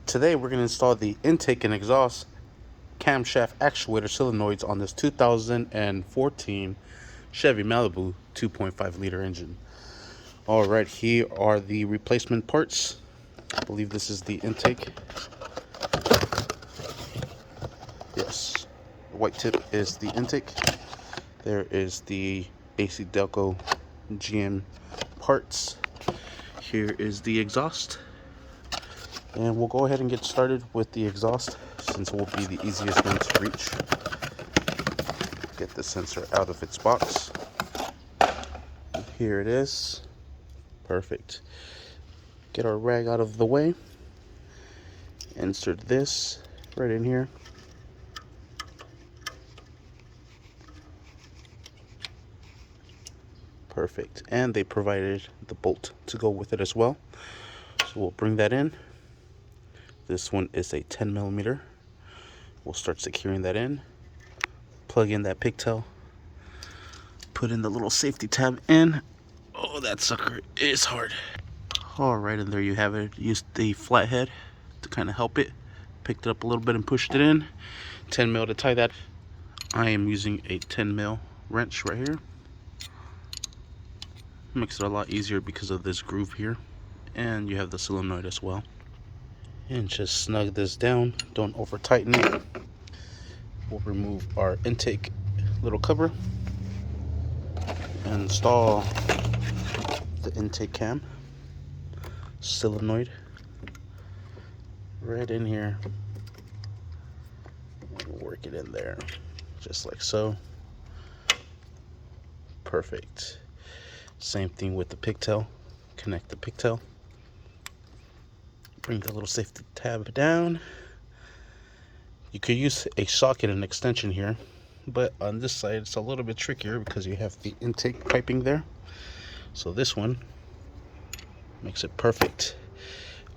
Today we're going to install the intake and exhaust camshaft actuator solenoids on this 2014 Chevy Malibu 2.5 liter engine. Alright, here are the replacement parts. I believe this is the intake. Yes, the white tip is the intake. There is the AC Delco GM parts. Here is the exhaust. And we'll go ahead and get started with the exhaust, since it will be the easiest one to reach. Get the sensor out of its box. Here it is. Perfect. Get our rag out of the way. Insert this right in here. Perfect. And they provided the bolt to go with it as well. So we'll bring that in. This one is a 10 millimeter. We'll start securing that in. Plug in that pigtail. Put in the little safety tab in. Oh, that sucker is hard. Alright, and there you have it. Used the flathead to kind of help it. Picked it up a little bit and pushed it in. 10 mil to tie that. I am using a 10 mil wrench right here. Makes it a lot easier because of this groove here. And you have the solenoid as well. And just snug this down, don't over tighten it. We'll remove our intake little cover and install the intake cam solenoid right in here and work it in there just like so. Perfect. Same thing with the pigtail. Connect the pigtail. Bring the little safety tab down. You could use a socket and extension here, but on this side it's a little bit trickier because you have the intake piping there. So this one makes it perfect.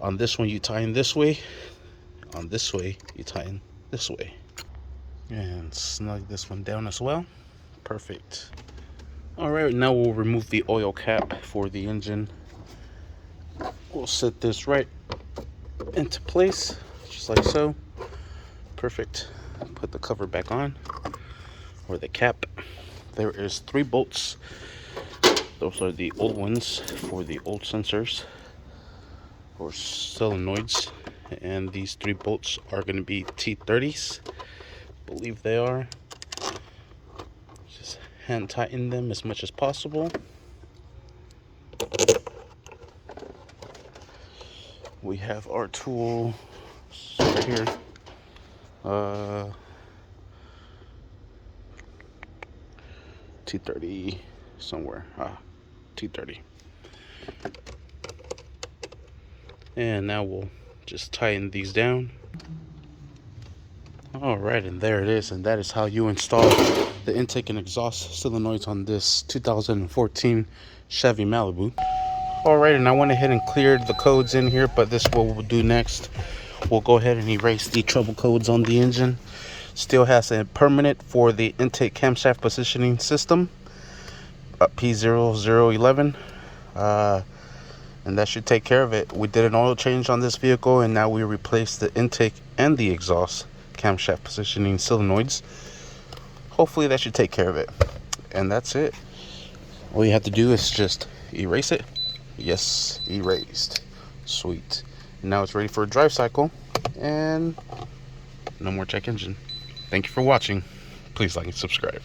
On this one you tie in this way. On this way you tie in this way. And snug this one down as well. Perfect. Alright, now we'll remove the oil cap for the engine. We'll set this right into place, just like so. Perfect. Put the cover back on, or the cap. There is 3 bolts. Those are the old ones for the old sensors or solenoids, and these 3 bolts are going to be T30s. I believe they are. Just hand tighten them as much as possible. We have our tool right here. T30 somewhere. T30. And now we'll just tighten these down. Alright, and there it is. And that is how you install the intake and exhaust solenoids on this 2014 Chevy Malibu. Alright, and I went ahead and cleared the codes in here, but this is what we'll do next. We'll go ahead and erase the trouble codes on the engine. Still has a permanent for the intake camshaft positioning system, P0011, and that should take care of it. We did an oil change on this vehicle, and now we replaced the intake and the exhaust camshaft positioning solenoids. Hopefully that should take care of it, and that's it. All you have to do is just erase it. Yes, erased. Sweet. Now it's ready for a drive cycle, and no more check engine. Thank you for watching. Please like and subscribe.